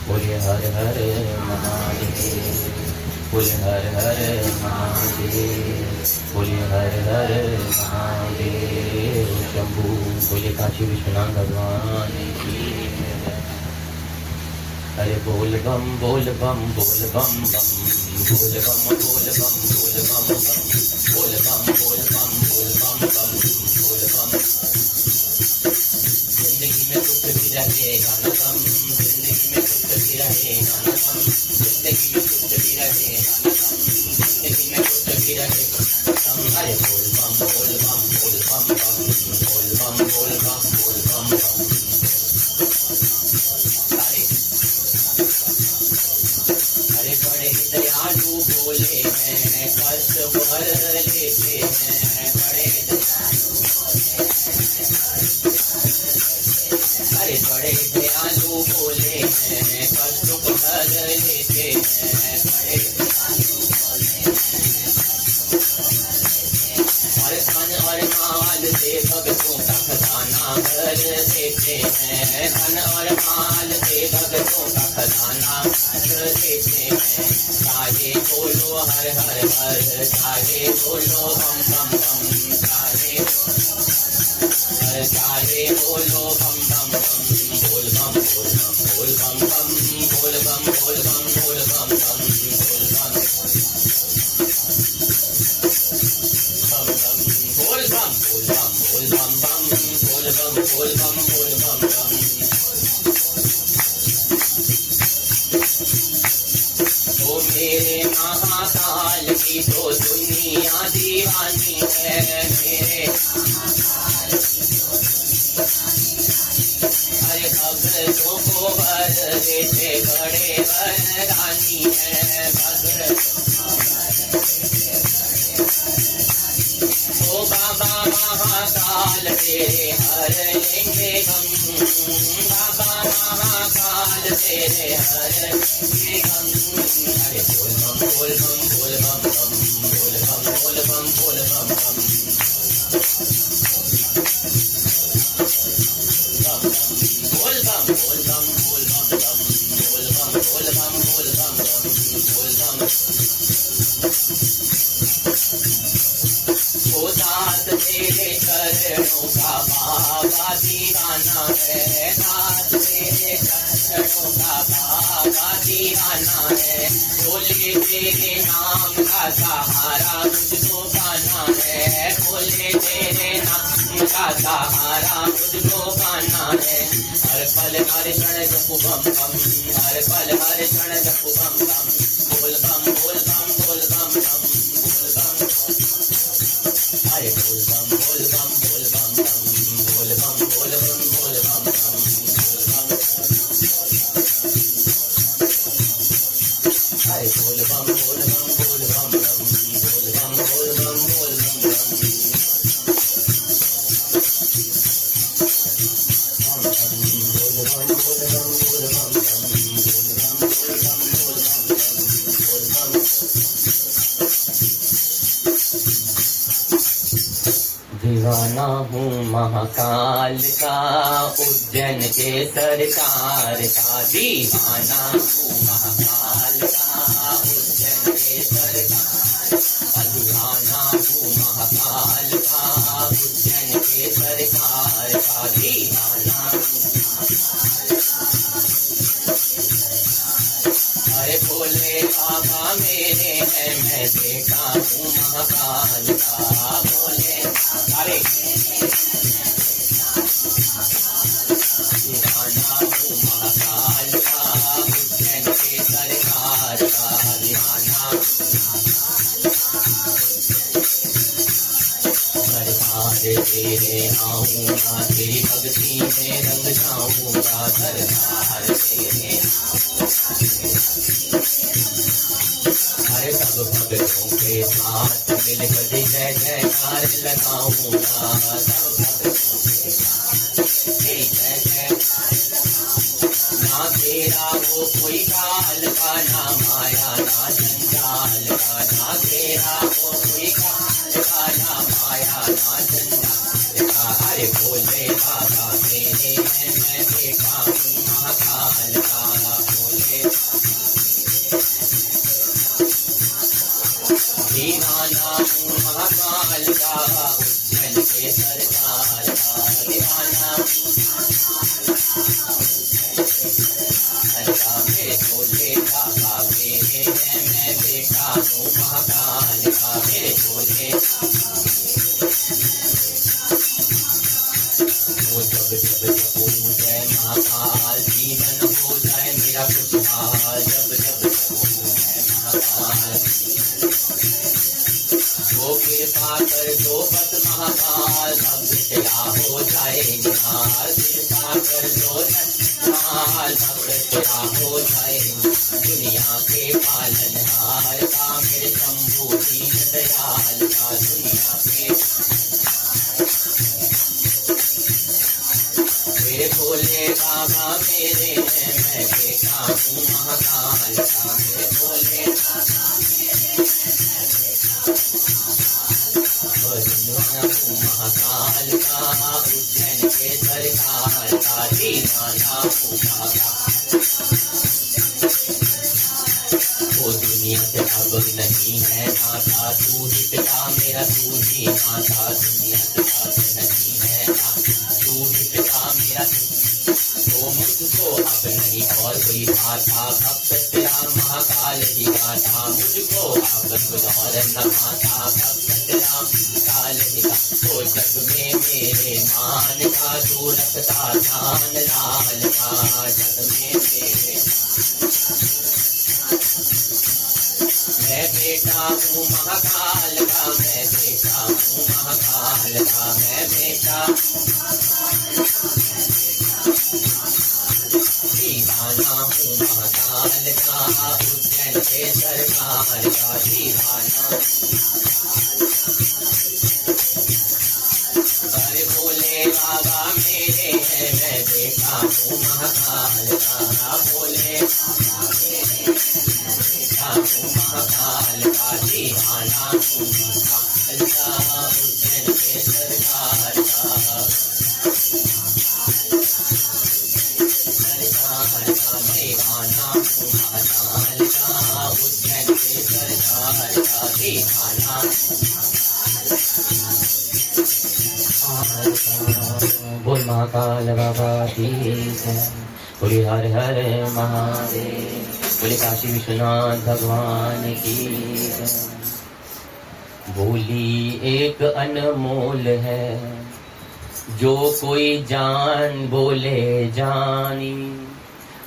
बोले हर हर महादेव, बोले हर हर महादेव, बोले हर हर महादेव शंभू, बोले काशी विश्वनाथ भगवान की जय। अरे बोल बम बोल बम बोल बम बम, बोल बम बोल बम बोल बम बम, बोल बम बोल बम बोल बम बम, बोल बम। जिंदगी में कुछ भी रहेगा न कम, जिंदगी में कुछ भी रहेगा न कम, जिंदगी में कुछ भी रहेगा न कम, जिंदगी में कुछ भी रहेगा न कम। अरे बोल बम बोल बम बोल बम बम, बोल बम बोल बम बोल बम बम। अरे बड़े दयालु बोले हैं, कष्ट भर लेते हैं, बड़े अरे बड़े दयालु बोले हैं, कष्ट भर लेते हैं, बड़े और धन और माल से भक्तों का खजाना भर देते हैं, धन और माल से भक्तों का खजाना भर देते हैं। चाहे बोलो हर हर हर, चाहे बोलो बम बम बम, चाहे बोलो बम बम बम, बोल बम बोल बम बोल बम बम, बोल बम बोल बम बोल बम बम, बोल बम बोल बम बोल बम बोल बम बम, बोल बम बोल बम बोल बम बम। ओ मेरे महाकाल की तो दुनिया दीवानी है, मेरे अरे भक्तों को वर देते बड़े वरदानी है, ओ बाबा महाकाल तेरे हर लेंगे गम, बाबा महाकाल तेरे हर लेंगे गम। अरे बोल बम बोल बम बोल बम बम, बोल बम बोल बम बोल बम बम, बोल बम बोल बम बोल बम बम, बोल बम बोल बम बोल बम बम, बोल बम। ओ दास तेरे चरणों का बाबा दीवाना है, दास तेरे चरणों का बाबा दीवाना है, बोले तेरे नाम का सहारा मुझको पाना है, बोले तेरे नाम का सहारा मुझको पाना है। हर पल हर क्षण जपू बम बम, हर पल हर क्षण जपू बम बम, बोल बम बोल बम बोल बम बम, बोल बम अरे बोल बम बोल बम बोल बम बम, बोल बम बोल बम बोल बम बम, बोल बम अरे बोल बम बोल बम बोल बम बम, बोल बम बोल बम बोल बम बम। दीवाना हूँ महाकाल का, उज्जैन के सरकार का, दीवाना हूँ महाकाल का, उज्जैन के सरकार, दीवाना हूँ महाकाल का, उज्जैन के सरकार का, दीवाना हूँ। अरे भोले बाबा मेरे हैं, मैं देखा हूँ महाकाल का, भोले अरे दीवाना हूँ महाकाल का, उज्जैन के सरकार का, दीवाना सरकार तेरे आऊँगा, तेरी भक्ति में रंग जाऊँगा, सरकार तेरे हर सब भक्तों के साथ मिलकर जय जयकार लगाऊंगा, सब भक्तों के साथ जय जय। ना तेरा वो कोई काल का, ना माया ना जंजाल का, ना तेरा वो कोई काल का, ना माया ना जंजाल का। अरे भोले बाबा मेरे हैं, मैं देखा हूँ महाकाल का, भोले दीवाना हूँ महाकाल का, उज्जैन के सरकार का। दीवाना सरकार मेरे चोले बाबा मेरे हैं, मैं बेटा हूँ महाकाल का। मेरे चोले वो जब जब जपू जय महाकाल, जीवन हो जाए मेरा खुशहाल। जब जब जपू जय महाकाल, वो कृपा कर दो बस महाकाल, भक्त तेरा हो जाए निहाल। कृपा कर दो महाकाल, भक्त तेरा हो जाए। दुनिया के पालनहार का मेरे शंभू दीन दयाल का। दुनिया के मेरे भोले बाबा मेरे हैं, मैं बेटा हूँ महाकाल का। मेरे भोले महाकाल का, उज्जैन के सरकार का। दीवाना हूँ बाबा, वो दुनिया से अब नहीं है नाता। तू ही पिता मेरा, तू ही माता। दुनिया से अब नहीं है नाता, तू ही पिता मेरा। तो मुझको अब नहीं और कोई भाता, भक्त तेरा महाकाल की गाथा। मुझको अब कुछ और न भाता, भक्त तेरा काल की गाथा। तो जग में मेरे मान का, तू रखता ध्यान लाल का। जग में मेरे मैं बेटा हूँ महाकाल का, मैं बेटा हूँ महाकाल का। मैं बेटा दीवाना हूँ महाकाल का, उज्जैन के सरकार का। दीवाना अरे भोले बाबा मेरे हैं, मैं बेटा हूँ महाकाल का। भोले महाकाल का, दीवाना हूँ महाकाल का, उज्जैन के सरकार का। दीवाना हूँ महाकाल का, उज्जैन के सरकार का। दीवाना बोल महाकाल बाबा की जय। बोले हर हर महादेव। बोले काशी विश्वनाथ भगवान की जय। बोली एक अनमोल है, जो कोई जान बोले जानी।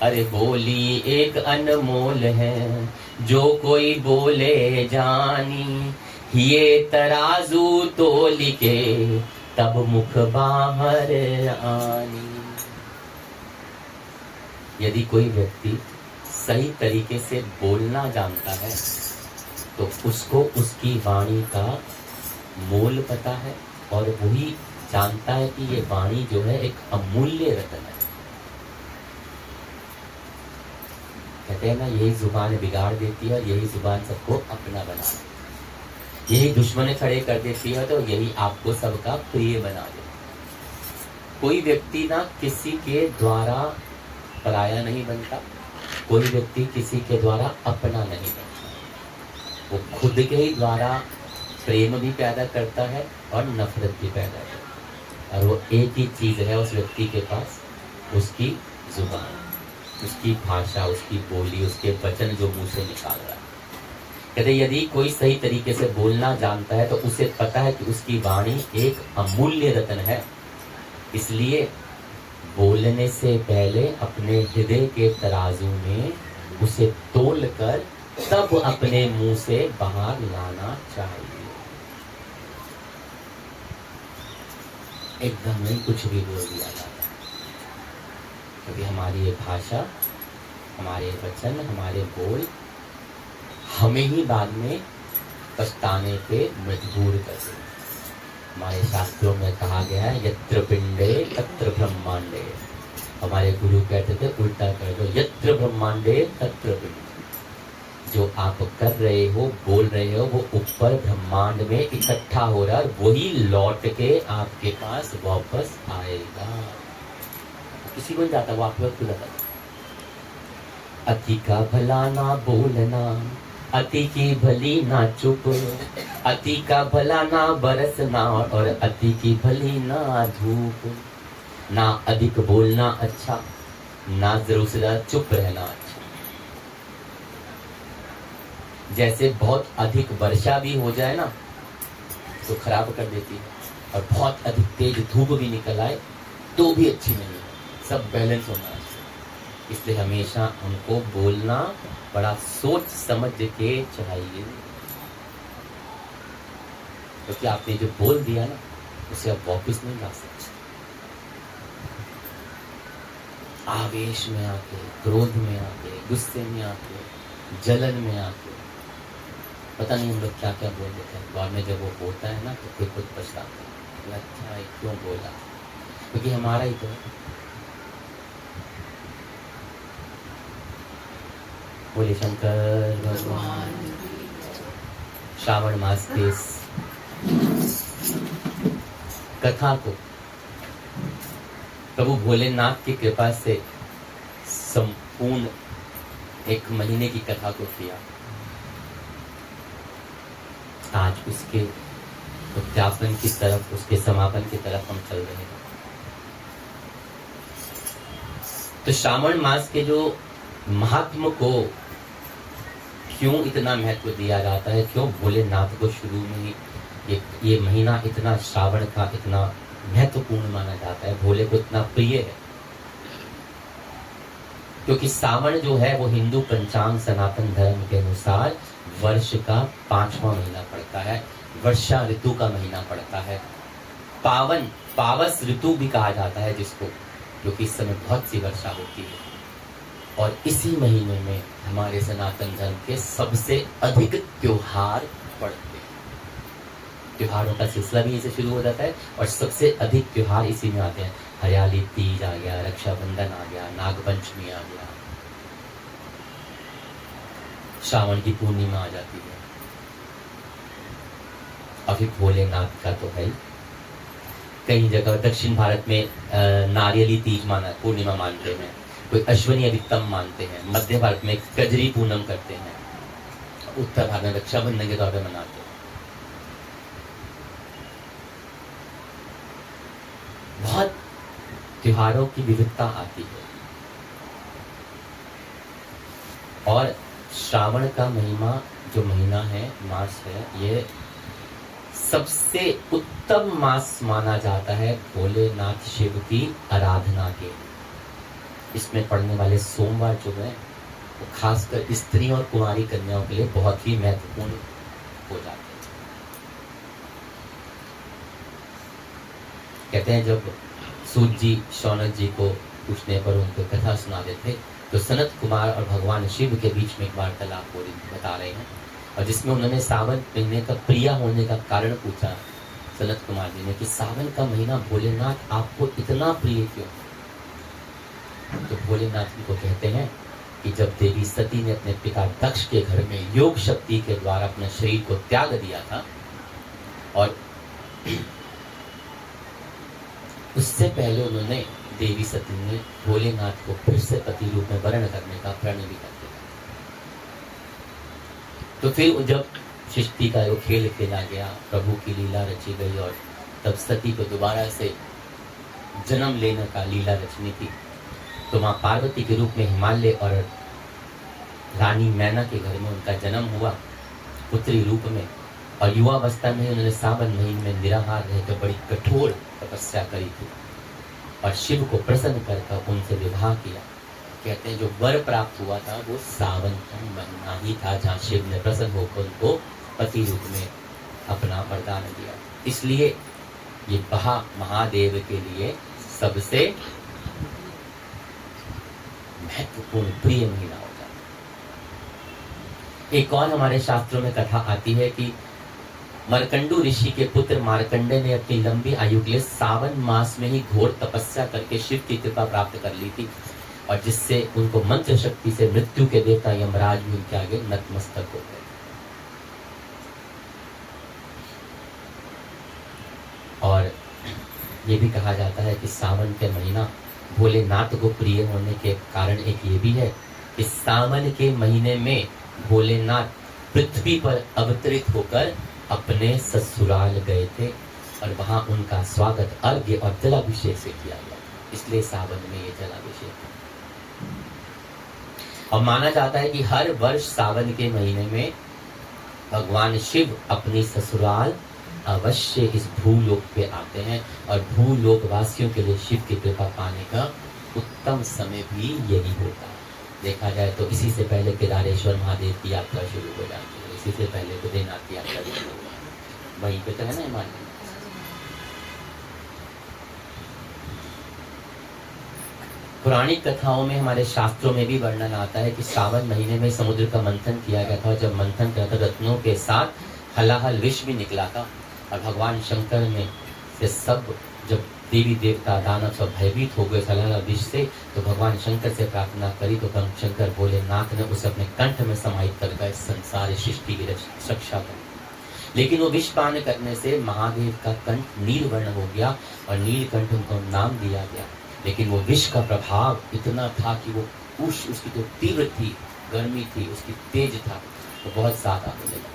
अरे बोली एक अनमोल है, जो कोई बोले जानी। ये तराजू तोल के तब मुख बाहर आनी। यदि कोई व्यक्ति सही तरीके से बोलना जानता है तो उसको उसकी वाणी का मोल पता है, और वही जानता है कि ये वाणी जो है एक अमूल्य रत्न है। कहते हैं ना, यही जुबान बिगाड़ देती है और यही जुबान सबको अपना बना देती है। यही दुश्मन खड़े कर देती है तो यही आपको सबका प्रिय बना देती है। कोई व्यक्ति ना किसी के द्वारा पराया नहीं बनता, कोई व्यक्ति किसी के द्वारा अपना नहीं बनता। वो खुद के ही द्वारा प्रेम भी पैदा करता है और नफरत भी पैदा करता है, और वो एक ही चीज है उस व्यक्ति के पास, उसकी जुबान, उसकी भाषा, उसकी बोली, उसके वचन जो मुंह से निकाल रहा है। कहते यदि कोई सही तरीके से बोलना जानता है तो उसे पता है कि उसकी वाणी एक अमूल्य रत्न है। इसलिए बोलने से पहले अपने हृदय के तराजू में उसे तोलकर तब अपने मुंह से बाहर लाना चाहिए। एकदम नहीं कुछ भी बोल दिया जाता, क्योंकि हमारी ये भाषा, हमारे वचन, हमारे बोल हमें ही बाद में पछताने पे मजबूर कर दें। हमारे शास्त्रों में कहा गया है, यत्र पिंडे तत्र ब्रह्मांडे। हमारे गुरु कहते थे उल्टा कर दो, यत्र ब्रह्मांडे तत्र पिंडे। जो आप कर रहे हो, बोल रहे हो, वो ऊपर ब्रह्मांड में इकट्ठा हो रहा है, वही लौट के आपके पास वापस आएगा। किसी को नहीं जाता, वो आपके खुद आता। अति का भला ना बोलना, अति की भली ना चुप, अति का भला ना बरसना और अति की भली ना धूप। ना अधिक बोलना अच्छा, ना जरूर से ज्यादा चुप रहना अच्छा। जैसे बहुत अधिक वर्षा भी हो जाए ना तो खराब कर देती है, और बहुत अधिक तेज धूप भी निकल आए तो भी अच्छी नहीं है। सब बैलेंस होना चाहिए। इसलिए हमेशा हमको बोलना बड़ा सोच समझ के चाहिए, क्योंकि आपने जो बोल दिया ना उसे आप वापस नहीं ला सकते। आवेश में आके, क्रोध में आके, गुस्से में आके, जलन में आके पता नहीं हम लोग क्या क्या बोल देते हैं। बाद में जब वो होता है ना तो फिर खुद पछताते हैं, अच्छा क्यों बोला, क्योंकि हमारा ही तो है। बोले शंकर भगवान। श्रावण मास के कथा को प्रभु भोलेनाथ की कृपा से संपूर्ण एक महीने की कथा को किया। आज उसके उद्यापन की तरफ, उसके समापन की तरफ हम चल रहे हैं। तो श्रावण मास के जो महात्म को क्यों इतना महत्व दिया जाता है, क्यों भोलेनाथ को शुरू में ही ये महीना इतना श्रावण का इतना महत्वपूर्ण माना जाता है, भोले को इतना प्रिय है, क्योंकि सावन जो है वो हिंदू पंचांग सनातन धर्म के अनुसार वर्ष का 5वां महीना पड़ता है, वर्षा ऋतु का महीना पड़ता है। पावन पावस ऋतु भी कहा जाता है जिसको, क्योंकि इस समय बहुत सी वर्षा होती है। और इसी महीने में हमारे सनातन धर्म के सबसे अधिक त्योहार पड़ते हैं। त्योहारों का सिलसिला भी इसे शुरू हो जाता है और सबसे अधिक त्योहार इसी में आते हैं। हरियाली तीज आ गया, रक्षाबंधन आ गया, नागपंचमी आ गया, श्रावण की पूर्णिमा आ जाती है। अभी भोलेनाथ का तो है। कई जगह दक्षिण भारत में नारियली तीज माना पूर्णिमा मानते हैं, कोई अश्वनी अधिकतम मानते हैं, मध्य भारत में कजरी पूनम करते हैं, उत्तर भारत में रक्षाबंधन के तौर पर मनाते हैं। बहुत त्योहारों की विविधता आती है। और श्रावण का महिमा जो महीना है, मास है, ये सबसे उत्तम मास माना जाता है भोलेनाथ शिव की आराधना के। इसमें पड़ने वाले सोमवार जो है वो खासकर स्त्री और कुंवारी कन्याओं के लिए बहुत ही महत्वपूर्ण हो जाते हैं। कहते हैं जब सूत जी शौनक जी को पूछने पर उनको कथा सुनाते थे तो सनत कुमार और भगवान शिव के बीच में एक वार्तालाप हो रही बता रहे हैं, और जिसमें उन्होंने सावन महीने का प्रिय होने का कारण पूछा सनत कुमार जी ने कि सावन का महीना भोलेनाथ आपको इतना प्रिय क्यों। तो भोलेनाथ जी को कहते हैं कि जब देवी सती ने अपने पिता दक्ष के घर में योग शक्ति के द्वारा अपने शरीर को त्याग दिया था, और उससे पहले उन्होंने देवी सती ने भोलेनाथ को फिर से पति रूप में वर्ण करने का प्रण भी कर दिया। तो फिर जब सृष्टि का वो खेल खेला गया, प्रभु की लीला रची गई, और तब सती को दोबारा से जन्म लेने का लीला रचनी थी, तो माँ पार्वती के रूप में हिमालय और रानी मैना के घर में उनका जन्म हुआ पुत्री रूप में। और युवावस्था में उन्होंने सावन महीने में निराहार रहकर बड़ी कठोर तपस्या करी थी और शिव को प्रसन्न कर उनसे विवाह किया। कहते हैं जो वर प्राप्त हुआ था वो सावन का महीना ही था, जहाँ शिव ने प्रसन्न होकर उनको पति रूप में अपना वरदान दिया। इसलिए ये महादेव के लिए सबसे महत्वपूर्ण प्रिय महीना हो जाता है। एक और हमारे शास्त्रों में कथा आती है कि मरकंडू ऋषि के पुत्र मार्कंडे ने अपनी लंबी आयु के लिए सावन मास में ही घोर तपस्या करके शिव की कृपा प्राप्त कर ली थी, और जिससे उनको मंत्र शक्ति से मृत्यु के देवता यमराज भी उनके आगे नतमस्तक हो गए। और ये भी कहा जाता है कि सावन के महीना भोलेनाथ को प्रिय होने के कारण एक ये भी है इस सावन के महीने में भोलेनाथ पृथ्वी पर अवतरित होकर अपने ससुराल गए थे और वहां उनका स्वागत अर्घ्य और जलाभिषेक से किया गया, इसलिए सावन में ये जलाभिषेक। और माना जाता है कि हर वर्ष सावन के महीने में भगवान शिव अपनी ससुराल अवश्य इस भूलोक पे आते हैं और भूलोक वासियों के लिए शिव की कृपा पाने का उत्तम समय भी यही होता है। देखा जाए तो इसी से पहले केदारेश्वर महादेव की यात्रा शुरू हो जाती है, इसी से पहले बद्रीनाथ की यात्रा शुरू हो जाती है, वहीं पे तो है ना हिमालय। पुरानी कथाओं में, हमारे शास्त्रों में भी वर्णन आता है कि सावन महीने में समुद्र का मंथन किया गया था। जब मंथन किया था रत्नों के साथ हलाहल विष भी निकला था और भगवान शंकर ने से सब, जब देवी देवता दानव सब भयभीत हो गए हलाहल विष से, तो भगवान शंकर से प्रार्थना करी तो शंकर भोलेनाथ ने उसे अपने कंठ में समाहित कर संसार सृष्टि की रक्षा की। लेकिन वो विष पान करने से महादेव का कंठ नीलवर्ण हो गया और नीलकंठ उनको नाम दिया गया। लेकिन वो विष का प्रभाव इतना था कि वो उसकी जो तीव्र थी, गर्मी थी, उसकी तेज था, वो बहुत ज्यादा होने लगा।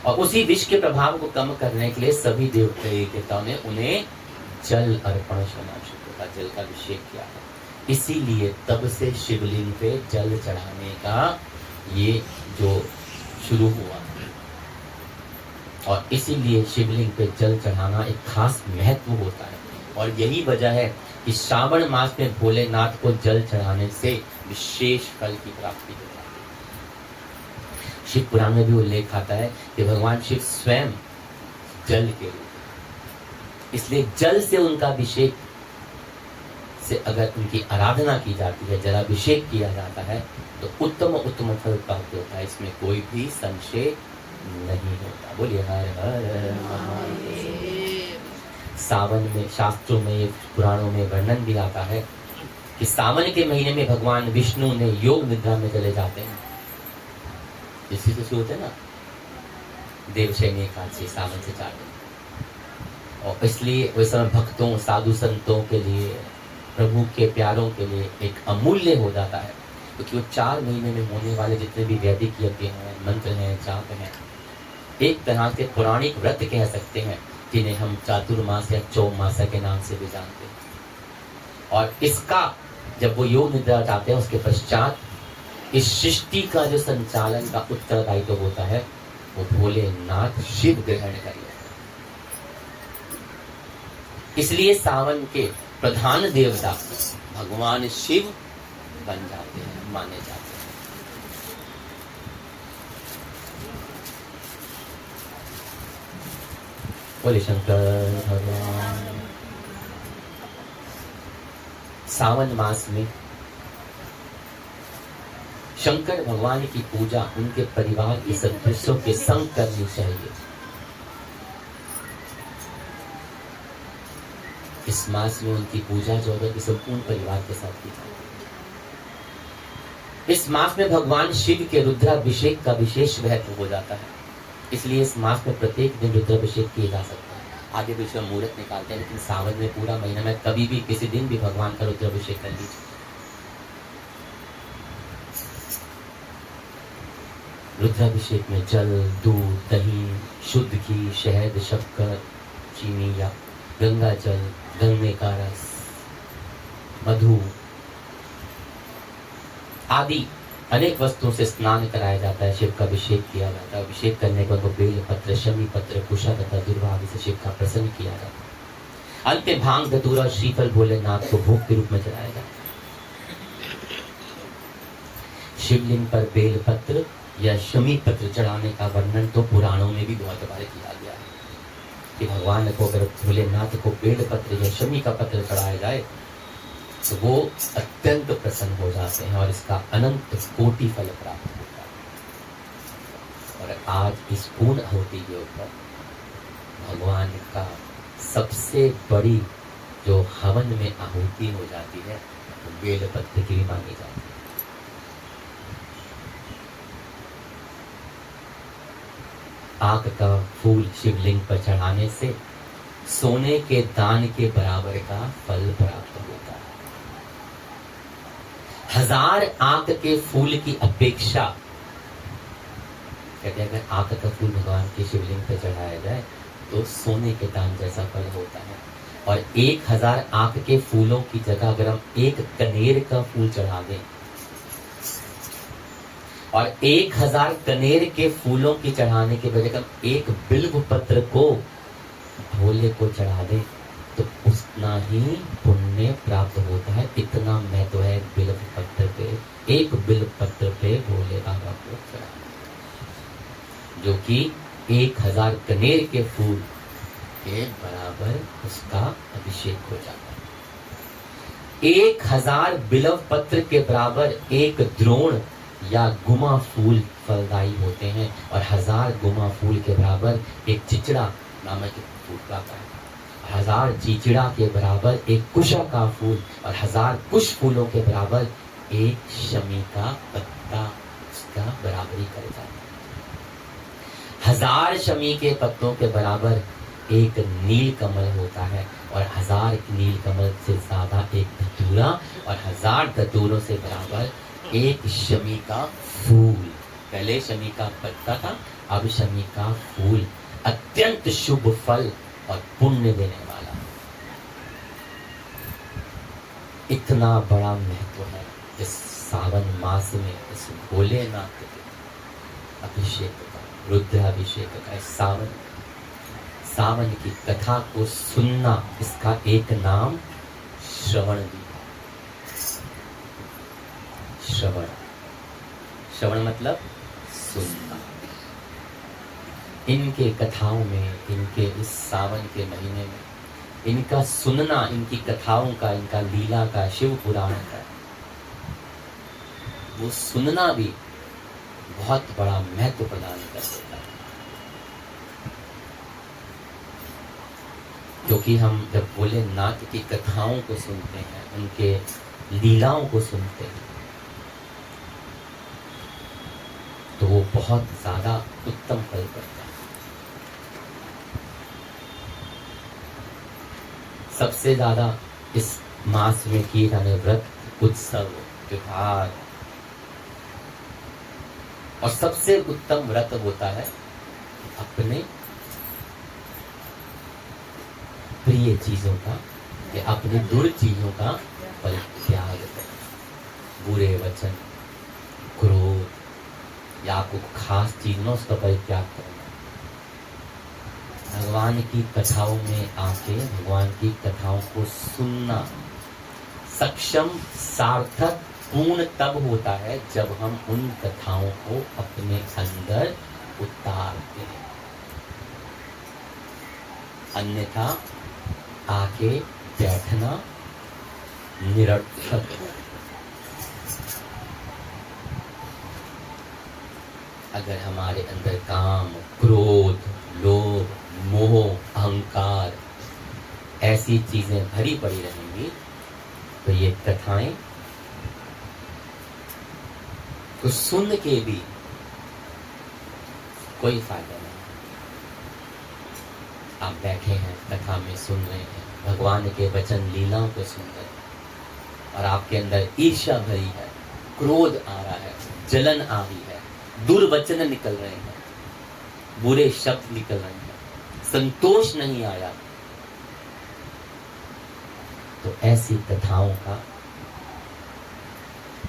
और उसी विष के प्रभाव को कम करने के लिए सभी देवताओं ने उन्हें जल अर्पण करना शुरू किया, जल का अभिषेक किया। इसीलिए तब से शिवलिंग पे जल चढ़ाने का ये जो शुरू हुआ और इसीलिए शिवलिंग पे जल चढ़ाना एक खास महत्व होता है। और यही वजह है कि श्रावण मास में भोलेनाथ को जल चढ़ाने से विशेष फल की प्राप्ति होती है। शिव पुराण में भी उल्लेख आता है कि भगवान शिव स्वयं जल के रूप, इसलिए जल से उनका अभिषेक से अगर उनकी आराधना की जाती है, जलाभिषेक किया जाता है, तो उत्तम फल प्राप्त होता है, इसमें कोई भी संशय नहीं होता। बोलिए हर हर महादेव। सावन में शास्त्रों में, पुराणों में वर्णन भी आता है कि सावन के महीने में भगवान विष्णु ने योग निद्रा में चले जाते हैं। इसी से शुरू होते हैं ना देवशयनी एकादशी, सावन से 4 दिन। और इसलिए उस समय भक्तों, साधु संतों के लिए, प्रभु के प्यारों के लिए एक अमूल्य हो जाता है, क्योंकि वो 4 महीने में होने वाले जितने भी वैदिक यज्ञ हैं, मंत्र हैं, जाप हैं, एक तरह से पौराणिक व्रत कह सकते हैं, जिन्हें हम चातुर्मास या चौमासा के नाम से भी जानते हैं। और इसका जब वो योग निद्रा जाते हैं, उसके पश्चात इस सृष्टि का जो संचालन का उत्तरदायित्व होता है वो भोलेनाथ शिव ग्रहण कर लेते हैं। इसलिए सावन के प्रधान देवता भगवान शिव बन जाते हैं, माने जाते हैं। बोले शंकर भगवान। सावन मास में शंकर भगवान की पूजा उनके परिवार के सदस्यों के संग करनी चाहिए। इस मास में उनकी पूजा जो है संपूर्ण परिवार के साथ की जाती है। इस मास में भगवान शिव के रुद्राभिषेक का विशेष महत्व हो जाता है, इसलिए इस मास में प्रत्येक दिन रुद्राभिषेक किया जा सकता है। आगे पीछे मुहूर्त निकालते हैं, लेकिन सावन में पूरा महीना में कभी भी किसी दिन भी भगवान का रुद्राभिषेक कर लीजिए। रुद्राभिषेक में जल, दूध, दही, शुद्ध घी, शहद, शक्कर, चीनी या गंगा जल, गन्ने का रस, मधु आदि अनेक वस्तुओं से स्नान कराया जाता है, शिव का अभिषेक किया जाता है। अभिषेक करने पर बेल पत्र, शमी पत्र, कुशा तथा दुर्वा आदि से शिव का प्रसन्न किया जाता है। अंत में भांग, धतूरा, श्रीफल भोलेनाथ को भोग के रूप में चढ़ाया जाता है। शिवलिंग पर बेल पत्र या शमी पत्र चढ़ाने का वर्णन तो पुराणों में भी बहुत बार किया गया है कि भगवान को अगर भोलेनाथ को बेल पत्र या शमी का पत्र चढ़ाया जाए तो वो अत्यंत प्रसन्न हो जाते हैं और इसका अनंत कोटि फल प्राप्त होता है। और आज इस पूर्ण आहुति के ऊपर भगवान का सबसे बड़ी जो हवन में आहुति हो जाती है तो बेल पत्र की भी मांगी जाती है। आग का फूल शिवलिंग पर चढ़ाने से सोने के दान के बराबर का फल प्राप्त होता है। 1000 आंख के फूल की अपेक्षा, कहते हैं अगर आंख का फूल भगवान के शिवलिंग पर चढ़ाया जाए तो सोने के दान जैसा फल होता है। और 1000 आंख के फूलों की जगह अगर हम एक कनेर का फूल चढ़ा दें और 1000 कनेर के फूलों की चढ़ाने के बजाय हम एक बिल्व पत्र को भोले को चढ़ा दें तो उतना ही पुण्य प्राप्त होता है। इतना महत्व है बिल्व पत्र पे, एक बिल्व पत्र पे भोले बाबा को चढ़ाना, जो कि 1000 कनेर के फूल के बराबर उसका अभिषेक हो जाता है। 1000 बिल्व पत्र के बराबर एक द्रोण या गुमा फूल फलदायी होते हैं और 1000 गुमा फूल के बराबर एक चिचड़ा नामक फूल का है। 1000 चिचड़ा के बराबर एक कुशा का फूल और 1000 कुश फूलों के बराबर एक शमी का पत्ता उसका बराबरी कर जाता है। 1000 शमी के पत्तों के बराबर एक नील कमल होता है और 1000 नील कमल से ज्यादा एक धतूरा और 1000 धतूरों से बराबर एक शमी का फूल। पहले शमी का पत्ता था, अब शमी का फूल। अत्यंत शुभ फल और पुण्य देने वाला, इतना बड़ा महत्व है इस सावन मास में इस भोलेनाथ के अभिषेक का, रुद्राभिषेक का। इस सावन की कथा को सुनना, इसका एक नाम श्रवण भी है। श्रवण मतलब सुनना। इनके कथाओं में, इनके इस सावन के महीने में इनका सुनना, इनकी कथाओं का, इनका लीला का, शिव पुराण का, वो सुनना भी बहुत बड़ा महत्व प्रदान कर देता है। क्योंकि हम जब भोलेनाथ की कथाओं को सुनते हैं, उनके लीलाओं को सुनते हैं, तो वो बहुत ज्यादा उत्तम फल करता है। सबसे ज्यादा इस मास में किए जाने व्रत, उत्सव, त्योहार और सबसे उत्तम व्रत होता है अपने प्रिय चीजों का या अपने दूर चीजों का परित्याग करना। बुरे वचन, क्रोध या आपको खास चीज ना उसका परित्याग करना। भगवान की कथाओं में आके भगवान की कथाओं को सुनना सक्षम, सार्थक, पूर्ण तब होता है जब हम उन कथाओं को अपने अंदर उतारते हैं। अन्यथा आके बैठना निरर्थक है। अगर हमारे अंदर काम, क्रोध, लोभ, मोह, अहंकार ऐसी चीजें भरी पड़ी रहेंगी तो ये कथाएं तो सुन के भी कोई फायदा नहीं। आप बैठे हैं, कथा में सुन रहे हैं, भगवान के वचन लीलाओं को सुन रहे हैं और आपके अंदर ईर्ष्या भरी है, क्रोध आ रहा है, जलन आ रही है, दुर्वचन निकल रहे हैं, बुरे शब्द निकल रहे हैं, संतोष नहीं आया, तो ऐसी कथाओं का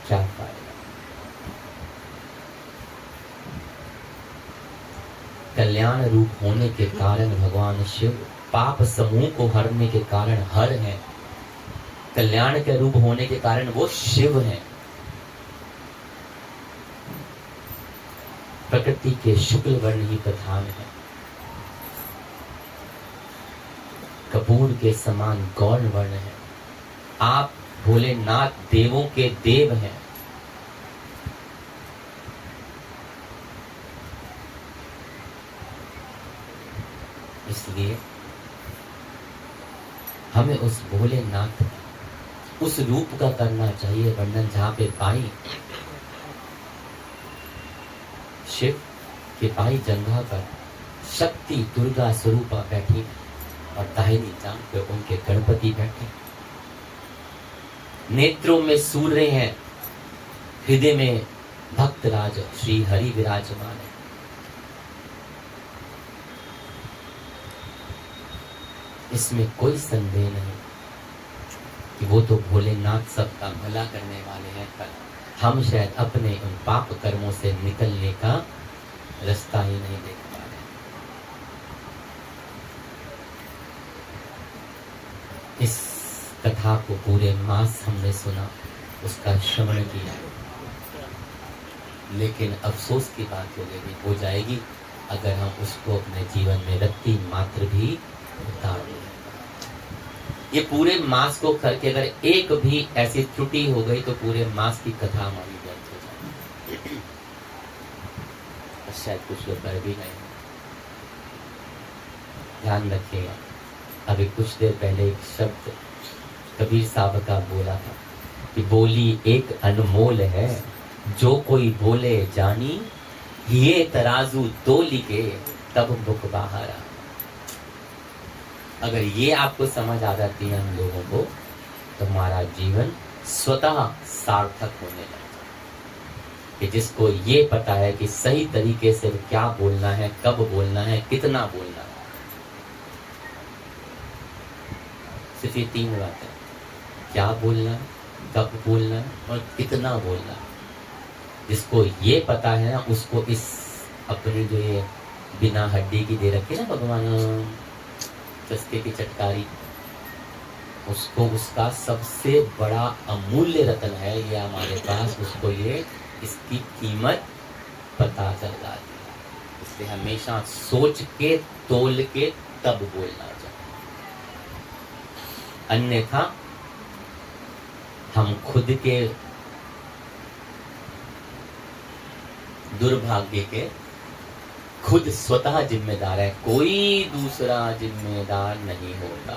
क्या फायदा। कल्याण रूप होने के कारण भगवान शिव पाप समूह को हरने के कारण हर है। कल्याण के रूप होने के कारण वो शिव हैं। प्रकृति के शुक्ल वर्ण ही प्रधान है, कपूर के समान गौर वर्ण है। आप भोलेनाथ देवों के देव हैं। इसलिए हमें उस भोलेनाथ उस रूप का करना चाहिए वर्णन जहां पे पाई शिव के पाई जंघा पर शक्ति दुर्गा स्वरूपा बैठी और दाहिनी जांघ पे उनके गणपति बैठे, नेत्रों में सूर्य हैं, हृदय में भक्तराज श्री हरि विराजमान है। इसमें कोई संदेह नहीं कि वो तो भोलेनाथ सबका भला करने वाले हैं, पर हम शायद अपने उन पाप कर्मों से निकलने का रास्ता ही नहीं देख पा रहे। इस कथा को पूरे मास हमने सुना, उसका श्रवण किया, लेकिन अफसोस की बात हो जाएगी अगर हम उसको अपने जीवन में रत्ती मात्र भी उतार दें। ये पूरे मास को करके अगर एक भी ऐसी त्रुटि हो गई तो पूरे मास की कथा हमारी व्यर्थ हो जाएगी। शायद कुछ लोग कर भी नहीं। ध्यान रखिएगा, अभी कुछ देर पहले एक शब्द कबीर साहब का बोला था कि बोली एक अनमोल है, जो कोई बोले जानी, ये तराजू तोली के तब बुक बाहर। अगर ये आपको समझ आ जाती है हम लोगों को, तो हमारा जीवन स्वतः सार्थक होने लगता है। कि जिसको ये पता है कि सही तरीके से क्या बोलना है, कब बोलना है, कितना बोलना है, सिर्फ ये 3 बातें, क्या बोलना है, कब बोलना है और कितना बोलना है। जिसको ये पता है ना, उसको इस अपनी जो ये बिना हड्डी की दे रखी ना भगवान चस्के की चटकारी, उसको उसका सबसे बड़ा अमूल्य रत्न है ये हमारे पास, उसको ये इसकी कीमत पता चल जाती है। इसलिए हमेशा सोच के तोल के तब बोलना चाहिए, अन्यथा हम खुद के दुर्भाग्य के खुद स्वतः जिम्मेदार है, कोई दूसरा जिम्मेदार नहीं होता।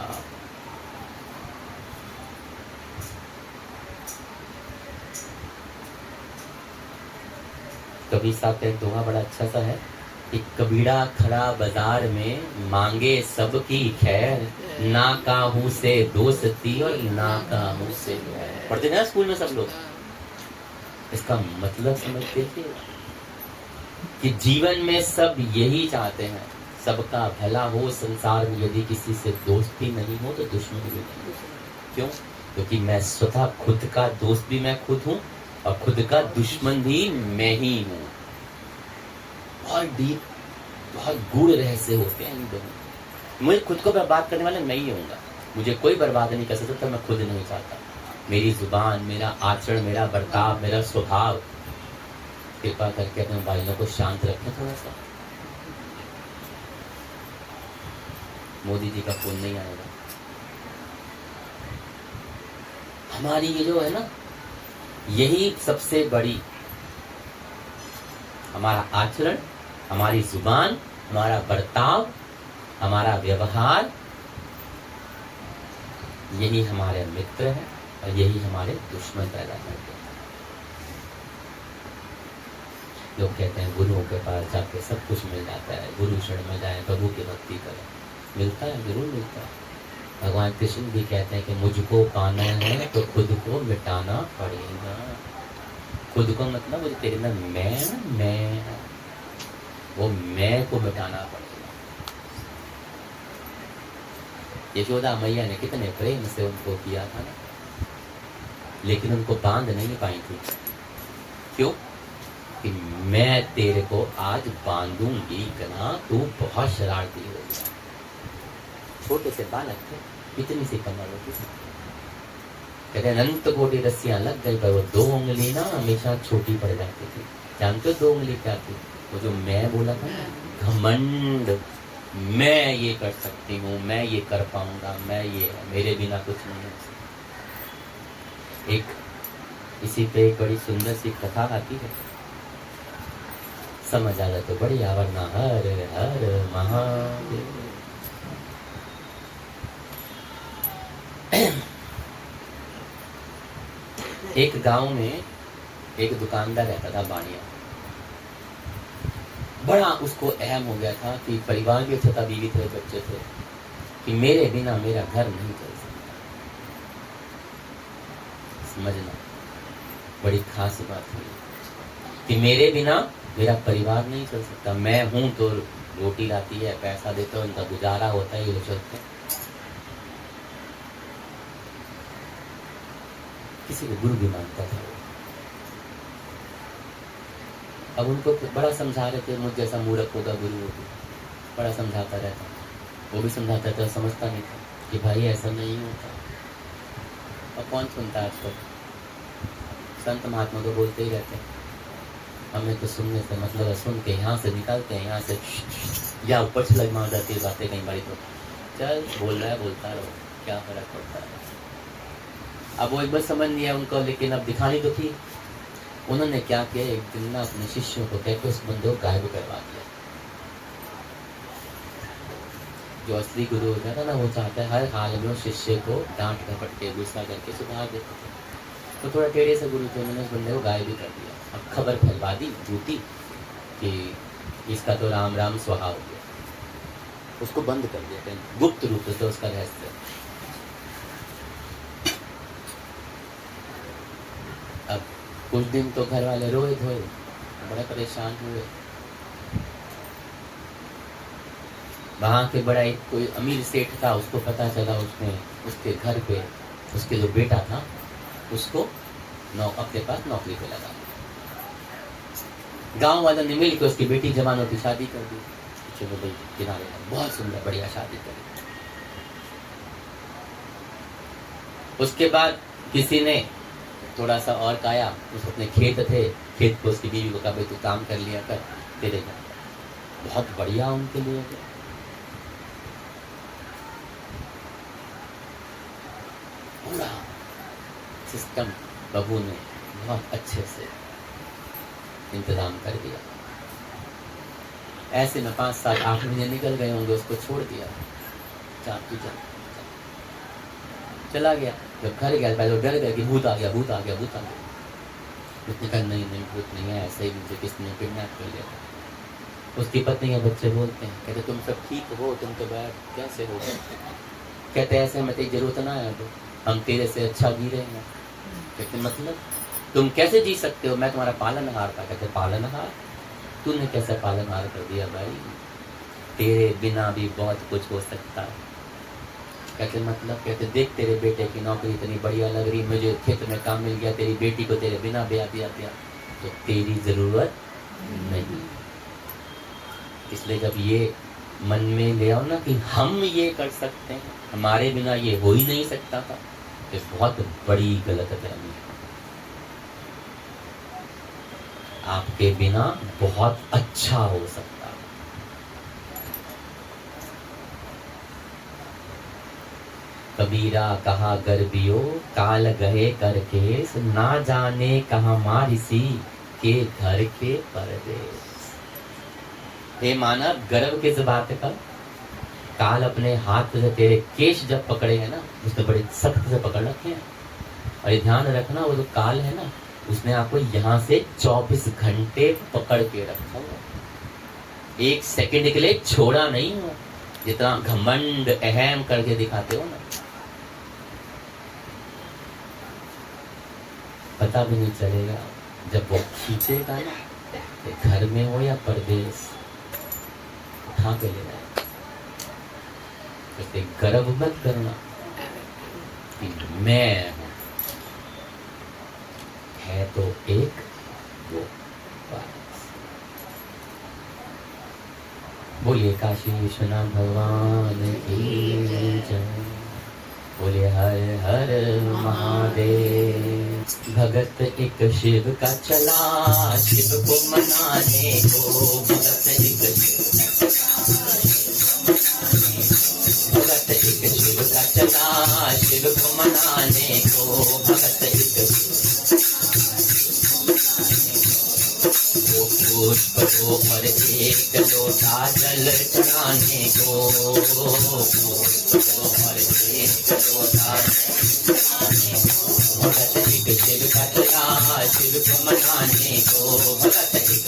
कबीर साहब का एक दोहा बड़ा अच्छा सा है कि कबीरा खड़ा बाजार में मांगे सबकी खैर, ना काहू से दोस्ती और ना काहू से बैर। पढ़ते ना स्कूल में सब लोग, इसका मतलब समझते थे कि जीवन में सब यही चाहते हैं, सबका भला हो। संसार में यदि किसी से दोस्ती नहीं हो तो दुश्मनी भी नहीं हो। क्यों? क्योंकि मैं स्वतः खुद का दोस्त भी मैं खुद हूं और खुद का दुश्मन भी मैं ही हूं। बहुत डीप, बहुत गूढ़ रहस्य होते हैं इन दोनों। मुझे खुद को बर्बाद करने वाले मैं ही होऊंगा, मुझे कोई बर्बाद नहीं कर सकता, मैं खुद नहीं चाहता। मेरी जुबान, मेरा आचरण, मेरा बर्ताव, मेरा स्वभाव। कृपा करके अपने भाइयों को शांत रखें थोड़ा सा। मोदी जी का फोन नहीं आएगा। हमारी ये जो है ना, यही सबसे बड़ी, हमारा आचरण, हमारी जुबान, हमारा बर्ताव, हमारा व्यवहार, यही हमारे मित्र है और यही हमारे दुश्मन पैदा करते हैं। लोग कहते हैं गुरुओं के पास जाके सब कुछ मिल जाता है, गुरु शरण में जाए, प्रभु की भक्ति करें। मिलता है, जरूर मिलता है। भगवान कृष्ण भी कहते हैं कि मुझको पाना है तो खुद को मिटाना पड़ेगा। खुद को मतलब वो तेरे अंदर मैं वो मैं को मिटाना पड़ेगा। यशोदा मैया ने कितने प्रेम से उनको किया था ना, लेकिन उनको बांध नहीं पाई थी। क्यों? कि मैं तेरे को आज बांधूंगी कना, तू बहुत शरारती हो गया। छोटे से बालक थे, इतनी सी कमर होती थी। कहते अनंत कोटि रस्सियां लग गई, पर वो 2 उंगली ना हमेशा छोटी पड़ जाती थी। जानते हो 2 उंगली क्या थी? वो जो मैं बोला था ना, घमंड, मैं ये कर सकती हूँ, मैं ये कर पाऊंगा, मैं ये, मेरे बिना कुछ नहीं हो सकता। एक इसी पे एक बड़ी सुंदर सी कथा आती है, समझ आ जाए तो बढ़िया, वरना हर हर महादेव। एक गांव में एक दुकानदार रहता था, बाणिया। बड़ा उसको अहम हो गया था कि परिवार भी अच्छा था, बीवी थे, बच्चे थे, कि मेरे बिना मेरा घर नहीं चल सकता। समझना, बड़ी खास बात हुई कि मेरे बिना मेरा परिवार नहीं चल सकता। मैं हूं तो रोटी लाती है, पैसा देता हूं, उनका गुजारा होता है, ये चलते। किसी को गुरु भी मानता था वो। अब उनको बड़ा समझा रहे थे, मुझ जैसा मूर्ख होगा गुरु होगा, बड़ा समझाता रहता। वो भी समझाता था, समझता नहीं था कि भाई ऐसा नहीं होता। और कौन सुनता है आजकल? संत महात्मा तो बोलते ही रहते हैं, हमें तो सुनने से मतलब है, सुन के यहाँ से निकलते हैं, यहाँ से या ऊपर से लग मार जाती है बातें कई बारी। तो चल बोल रहा है बोलता रहो, क्या फर्क पड़ता है। अब वो एक बार समझ लिया उनको, लेकिन अब दिखानी तो थी। उन्होंने क्या किया, एक दिन ना अपने शिष्यों को कहकर उस बंदे को गायब करवा दिया। जो असली गुरु होता था ना, वो चाहता है हर हाल में उस शिष्य को डांट डपट के गुस्सा करके सुधार देते थे। तो थोड़ा टेढ़े से गुरु थे, उन्होंने उस बंदे को गायब भी कर दिया। अब खबर फैलवा दी झूठी कि इसका तो राम राम स्वाहा हो गया। उसको बंद कर दिया कहीं गुप्त रूप से, उसका रहस्य। अब कुछ दिन तो घर वाले रोए धोए, बड़े परेशान हुए। वहां के बड़ा एक कोई अमीर सेठ था, उसको पता चला, उसने उसके घर पे उसके जो बेटा था उसको अपने पास नौकरी पे लगा। गांव वालों ने मिलकर उसकी बेटी जवानों की शादी कर दी। चलो भाई किनारे, बहुत सुंदर बढ़िया शादी करी। उसके बाद किसी ने थोड़ा सा और काया, उस अपने खेत थे, खेत को उसकी बीवी को कहा भाई तू काम कर लिया कर, तेरे घर। बहुत बढ़िया उनके लिए पूरा सिस्टम बाबू ने बहुत अच्छे से इंतजाम कर दिया। ऐसे में 5 7 8 महीने निकल गए होंगे, उसको छोड़ दिया। चला गया। जब घर गया पहले डर गया कि भूत आ गया, भूत आ गया, भूत आ गया। उसने कहा नहीं नहीं भूत नहीं है, ऐसे ही मुझे किसने किडनैप कर लिया। उसकी पत्नी या बच्चे बोलते हैं, कहते तुम सब ठीक हो, तुम तो बैठ कैसे हो? कहते ऐसे में तेरी जरूरत ना है, तो हम तेरे से अच्छा जी रहे हैं। कहते मतलब तुम कैसे जी सकते हो, मैं तुम्हारा पालनहार था। कहते पालनहार? तूने कैसे पालनहार कर दिया भाई, तेरे बिना भी बहुत कुछ हो सकता है। कहते मतलब? कहते देख तेरे बेटे की नौकरी इतनी बढ़िया लग रही, मुझे खेत में काम मिल गया, तेरी बेटी को तेरे बिना ब्याह दिया तो तेरी जरूरत नहीं। इसलिए जब ये मन में ले आओ ना कि हम ये कर सकते हैं, हमारे बिना ये हो ही नहीं सकता था, तो बहुत बड़ी गलतफहमी है। आपके बिना बहुत अच्छा हो सकता है। कबीरा कहा गर्बियो, काल गए करके, ना जाने कहा मारिसी के घर के परदेश। हे मानव, गर्व किस बात का? काल अपने हाथ से तेरे केश जब पकड़े हैं ना, उसने बड़े सख्त से पकड़ रखे हैं। और ये ध्यान रखना, वो जो काल है ना, उसने आपको यहाँ से 24 घंटे पकड़ के रखा हुआ, 1 सेकंड के लिए छोड़ा नहीं हुआ। जितना घमंड अहम करके दिखाते हो ना, पता भी नहीं चलेगा। जब वो खींचेगा ना, तो घर में हो या परदेश, उठा के ले जाए। तो गर्व मत करना कि मैं हूं, है तो एक वो बस। बोलिए काशी विश्वनाथ भगवान की जय। बोले हर हर महादेव। भगत एक शिव का चला, शिव को मनाने को। भगत एक शिव का चला, शिव को मनाने को। भगत एक पुष्प को और एक लोटा जल चढ़ाने को। पुष्प को और एक लोटा। भगत एक शिव का चला, शिव को मनाने को। भगत एक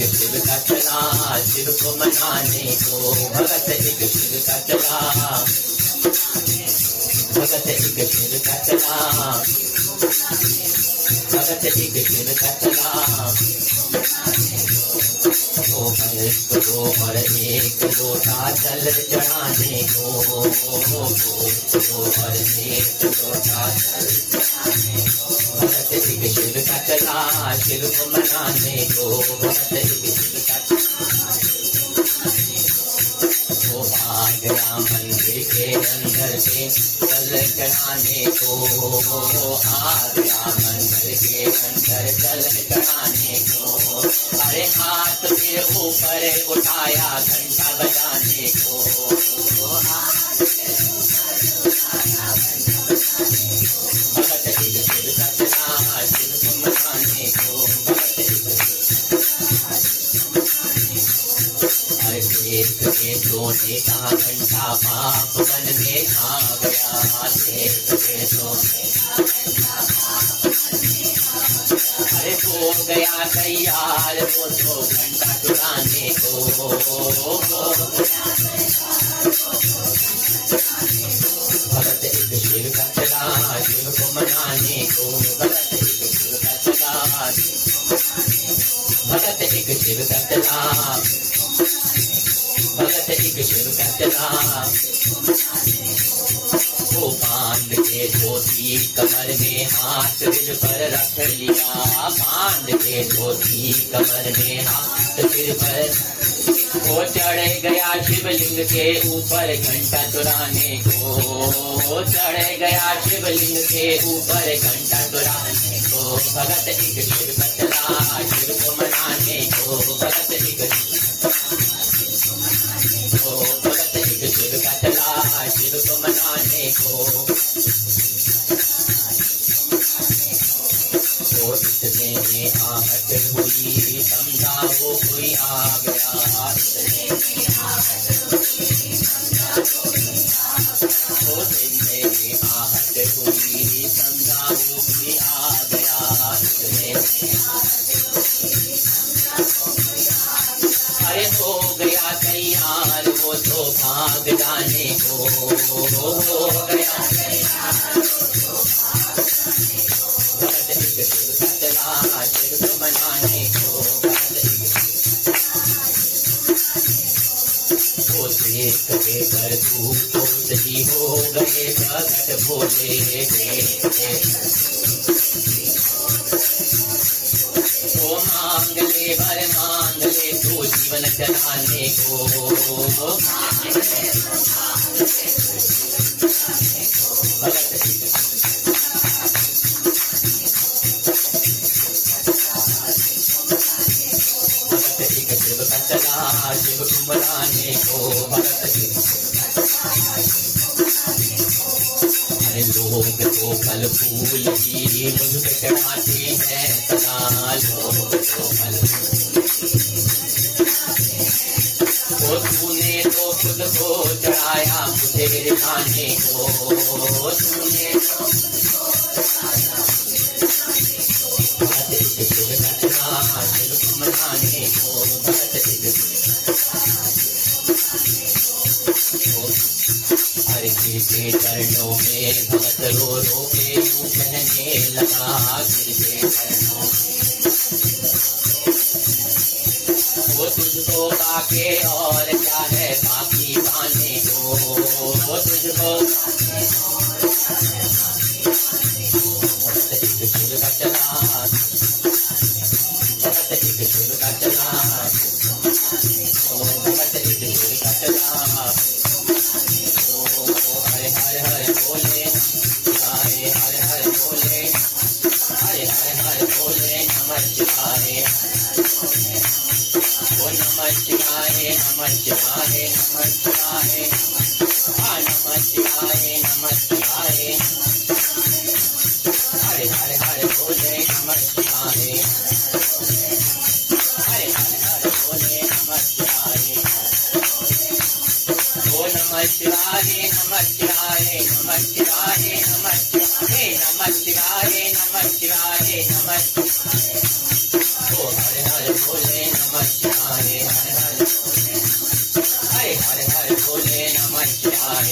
शिव का चला, शिव को मनाने को। भगत एक शिव का चला। भगत एक शिव का चला, भगत एक शिव का चला। दो और एक लोटा जल चढ़ाने को, दो और एक लोटा जल चढ़ाने को। भगत एक शिव का चला, शिव को मनाने को। भगत एक शिव का आ गया मंदिर के अंदर से जल चढ़ाने को, आ गया मंदिर के अंदर जल चढ़ाने को। अरे हाथ के ऊपर उठाया घंटा बजाने को, भगत एक शिव का चला, शिव को मनाने को। भगत एक सोने का घंटा पाप मन में आ गया, देख के सोने का घंटा पाप मन में आ गया। अरे हो गया तैयार वो तो घंटा चुराने को, भगत एक शिव का चला, शिव को मनाने को। भगत एक शिव का चला, भगत एक शिव का चला, भगत एक शिव का चला। वो बांध के धोती कमर में हाथ दिल पर रख लिया, बांध के धोती कमर में हाथ दिल पर। वो चढ़ गया शिवलिंग के ऊपर घंटा चुराने को, चढ़ गया शिवलिंग के ऊपर घंटा चुराने को। भगत एक शिव का चला, शिव को मनाने को। भगत एक भगत एक शिव का चला, शिव को मनाने को। तो इतने में आहट हुई, समझा वो कोई आ गया। इतने में आहट हुई, समझा कोई आ गया। तो इतने में आहट हुई, समझा वो कोई आ गया। इतने में आहट हुई, समझा कोई आ गया। अरे हो गया तैयार वो तो भाग जाने को, हो गया तैयार वो तो भाग जाने को। भगत एक शिव का चला, शिव को मनाने को। भगत एक वो देख के कर तू तो सही हो गए भगत भोले। वो मांग ले भर मांग ले तू जीवन चलाने को, भगत एक शिव का चला, शिव को मनाने को। भगत अरे लोग तो फल फूल ही मुझ पे चढ़ाते हैं सदा, लोग तो फल वो तूने तो खुद को चढ़ाया मुझे रिझाने को, तूने तो भगत एक शिव का चला, शिव को मनाने को। भगत एक हर के चरणों में भगत रो रो के यूं कहने लगा, गिर के चरणों में वो तुझको पाके और क्या है बाकी पाने को, वो तुझको भगत एक शिव का चला, भगत एक शिव का चला, भगत एक शिव का चला। हरे हरे हरे बोले, हरे हरे हरे बोले, हरे हरे हरे बोले नमः शिवाय, ओ नमः शिवाय, नमः शिवाय, नमः शिवाय, नमः शिवाय, नमः शिवाय। हरे हरे हरे बोले नमः शिवाय, हरे हरे हरे बोले नमः शिवाय। ओ नमः शिवाय, नमः शिवाय, नमः शिवाय, नमः शिवाय, नमः शिवाय, नमः शिवाय, नमः शिवाय। ओ हरे हरे बोले नमः शिवाय, हरे हरे बोले, हरे हरे हरे बोले नमः शिवाय।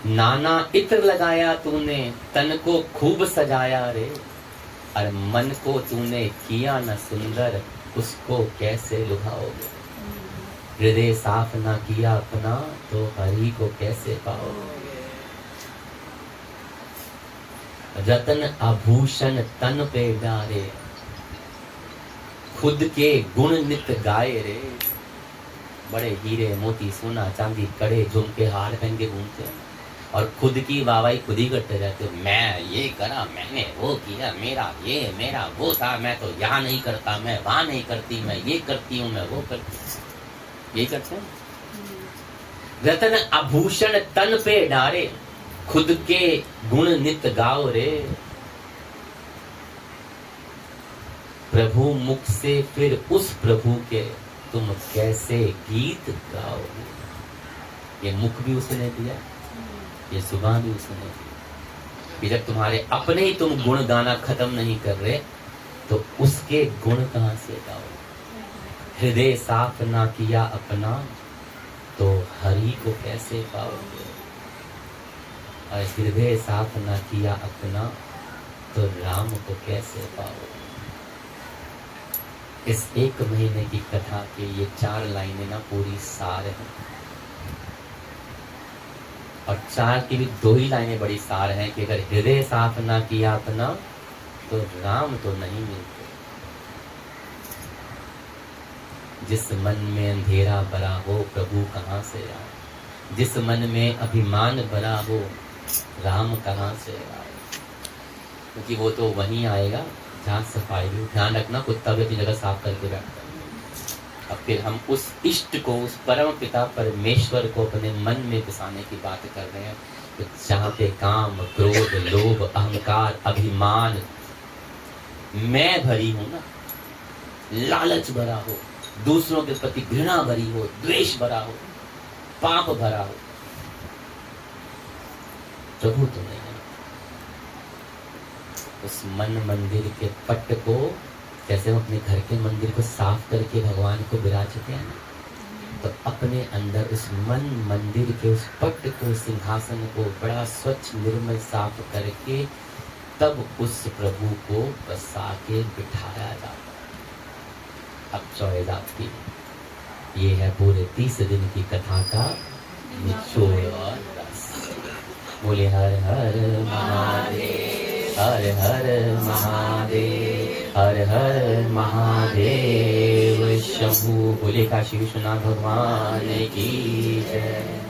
नाना इत्र लगाया तूने, तन को खूब सजाया रे, और मन को तूने किया न सुंदर, उसको कैसे लुभाओगे। हृदय साफ ना किया अपना, तो हरि को कैसे पाओगे। रतन आभूषण तन पे डारे, खुद के गुण नित गाए रे। बड़े हीरे मोती सोना चांदी कड़े झुमके हार पहन के घूमते हैं और खुद की वाहवाही खुद ही करते रहते हो। मैं ये करा, मैंने वो किया, मेरा ये, मेरा वो था, मैं तो यहाँ नहीं करता, मैं वहां नहीं करती, मैं ये करती हूँ, मैं वो करती हूँ। यही करते हैं। रतन आभूषण तन पे डारे, खुद के गुण नित गाओ रे। प्रभु मुख से फिर उस प्रभु के तुम कैसे गीत गाओगे। ये मुख भी उसने दिया, ये जुबान भी उसने दी। कि जब तुम्हारे अपने ही तुम गुण गाना खत्म नहीं कर रहे, तो उसके गुण कहां से गाओगे। हृदय साफ ना किया अपना, तो हरि को कैसे पाओगे। और हृदय साफ ना किया अपना, तो राम को कैसे पाओगे। इस 1 महीने की कथा के ये 4 लाइनें ना पूरी सार है, और 4 की भी 2 ही लाइनें बड़ी सार हैं कि अगर हृदय साफ ना किया अपना, तो राम तो नहीं मिलते। जिस मन में अंधेरा भरा हो, प्रभु कहाँ से आए। जिस मन में अभिमान भरा हो, राम कहाँ से आए। क्योंकि वो तो वहीं आएगा जहाँ सफाई हो। ध्यान रखना, कुत्ता भी अपनी जगह साफ करके बैठता है। अब फिर हम उस इष्ट को, उस परम पिता परमेश्वर को अपने मन में बसाने की बात कर रहे हैं। तो जहाँ पे काम, क्रोध, लोभ, अहंकार, अभिमान, मैं भरी हूं ना, लालच भरा हो, दूसरों के प्रति घृणा भरी हो, द्वेष भरा हो, पाप भरा हो, प्रभु तो नहीं है। उस मन मंदिर के पट को, जैसे हम अपने घर के मंदिर को साफ करके भगवान को विराजते हैं ना, तो अपने अंदर उस मन मंदिर के उस पट को, सिंहासन को बड़ा स्वच्छ निर्मल साफ करके तब उस प्रभु को बसा के बिठाया जाता है। अब चौड़े आपकी ये है पूरे 30 दिन की कथा का निचोड़ और रस। बोले हर हर महादेव, हर हर महादेव, हर हर महादेव शंभु। बोले काशी विश्वनाथ भगवान की जय।